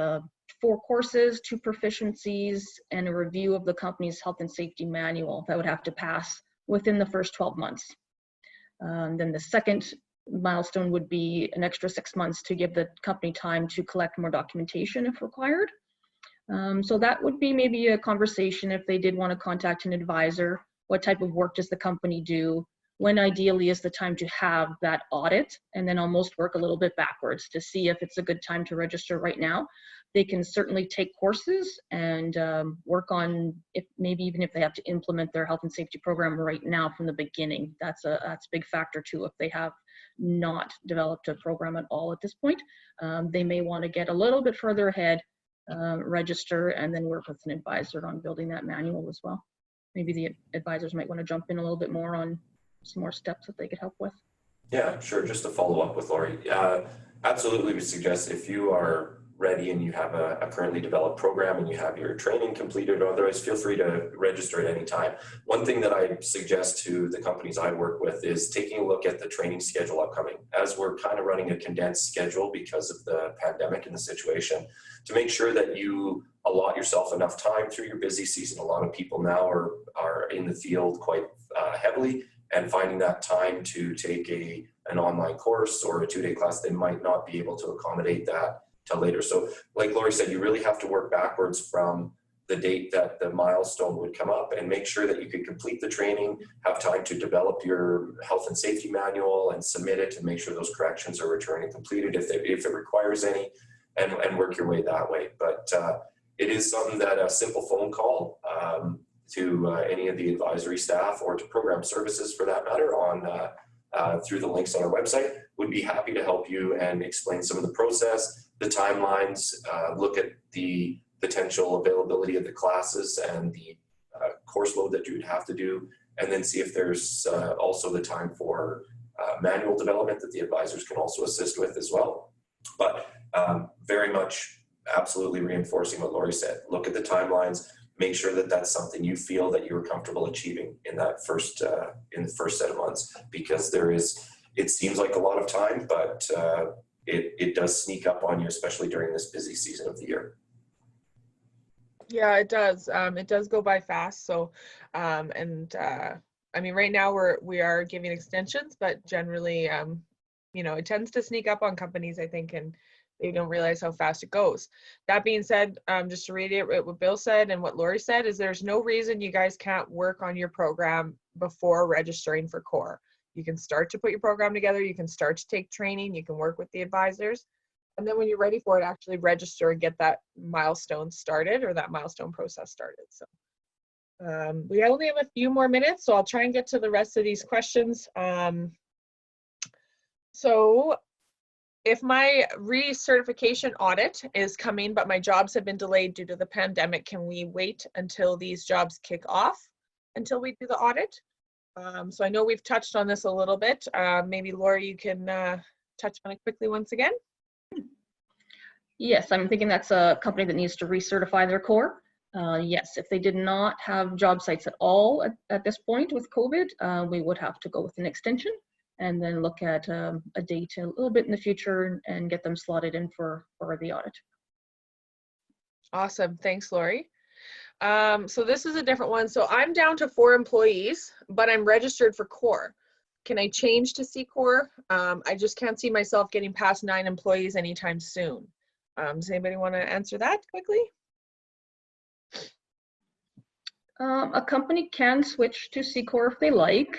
4 courses, 2 proficiencies, and a review of the company's health and safety manual that would have to pass within the first 12 months. Then the second milestone would be an extra 6 months to give the company time to collect more documentation if required. So that would be maybe a conversation if they did want to contact an advisor. What type of work does the company do? When ideally is the time to have that audit? And then almost work a little bit backwards to see if it's a good time to register right now. They can certainly take courses and work on, if maybe even if they have to implement their health and safety program right now from the beginning. That's a big factor too. If they have not developed a program at all at this point, they may want to get a little bit further ahead, register, and then work with an advisor on building that manual as well. Maybe the advisors might want to jump in a little bit more on some more steps that they could help with. Yeah, sure. Just to follow up with Lori, absolutely, we suggest if you are ready and you have a currently developed program and you have your training completed, or otherwise feel free to register at any time. One thing that I suggest to the companies I work with is taking a look at the training schedule upcoming, as we're kind of running a condensed schedule because of the pandemic and the situation, to make sure that you allot yourself enough time through your busy season. A lot of people now are in the field quite heavily, and finding that time to take an online course or a 2-day class, they might not be able to accommodate that till later. So like Lori said, you really have to work backwards from the date that the milestone would come up and make sure that you can complete the training, have time to develop your health and safety manual and submit it and make sure those corrections are returned and completed if it requires any, and work your way that way. But it is something that a simple phone call to any of the advisory staff or to program services for that matter on through the links on our website would be happy to help you and explain some of the process, the timelines, look at the potential availability of the classes and the course load that you would have to do, and then see if there's also the time for manual development that the advisors can also assist with as well. But very much absolutely reinforcing what Lori said. Look at the timelines, make sure that that's something you feel that you're comfortable achieving in that first in the first set of months, because it seems like a lot of time, but it does sneak up on you, especially during this busy season of the year. Yeah, it does. It does go by fast. So, I mean, right now we are giving extensions, but generally, you know, it tends to sneak up on companies, I think, and they don't realize how fast it goes. That being said, just to reiterate what Bill said and what Lori said, is there's no reason you guys can't work on your program before registering for CORE. You can start to put your program together, you can start to take training, you can work with the advisors, and then when you're ready for it, actually register and get that milestone started, or that milestone process started. So we only have a few more minutes, so I'll try and get to the rest of these questions. So if my recertification audit is coming, but my jobs have been delayed due to the pandemic, can we wait until these jobs kick off until we do the audit? So I know we've touched on this a little bit. Maybe Laura, you can touch on it quickly once again. Yes, I'm thinking that's a company that needs to recertify their core. Yes, if they did not have job sites at all at this point with COVID, we would have to go with an extension and then look at a date a little bit in the future and get them slotted in for the audit. Awesome, thanks, Lori. So this is a different one. So I'm down to 4 employees, but I'm registered for CORE. Can I change to C-Corps? I just can't see myself getting past 9 employees anytime soon. Does anybody want to answer that quickly? A company can switch to C-Corps if they like.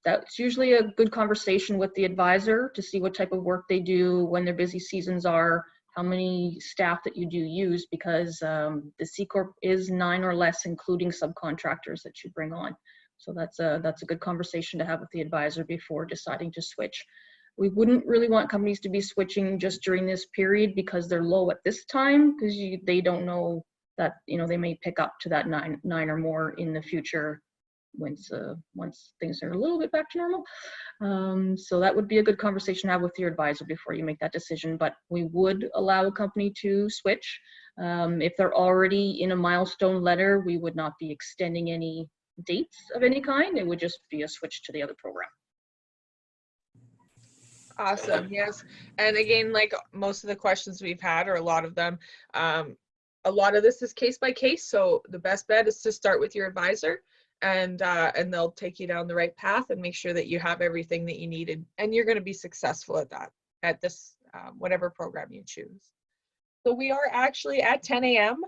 That's usually a good conversation with the advisor to see what type of work they do, when their busy seasons are, how many staff that you do use, because the C-Corp is 9 or less, including subcontractors that you bring on. So that's a good conversation to have with the advisor before deciding to switch. We wouldn't really want companies to be switching just during this period because they're low at this time, because they don't know that, you know, they may pick up to that nine or more in the future once things are a little bit back to normal. So that would be a good conversation to have with your advisor before you make that decision. But we would allow a company to switch. If they're already in a milestone letter, we would not be extending any dates of any kind. It would just be a switch to the other program. Awesome, yes. And again, like most of the questions we've had, or a lot of them, a lot of this is case by case. So the best bet is to start with your advisor, and they'll take you down the right path and make sure that you have everything that you needed, and you're going to be successful at that, at this whatever program you choose. So we are actually at 10 a.m.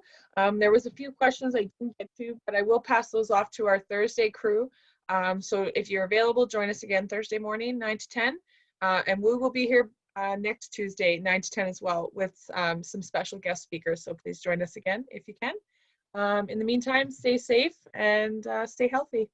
There was a few questions I didn't get to, but I will pass those off to our Thursday crew. So if you're available, join us again Thursday morning, 9 to 10. And we will be here next Tuesday, 9 to 10 as well, with some special guest speakers. So please join us again if you can. In the meantime, stay safe and stay healthy.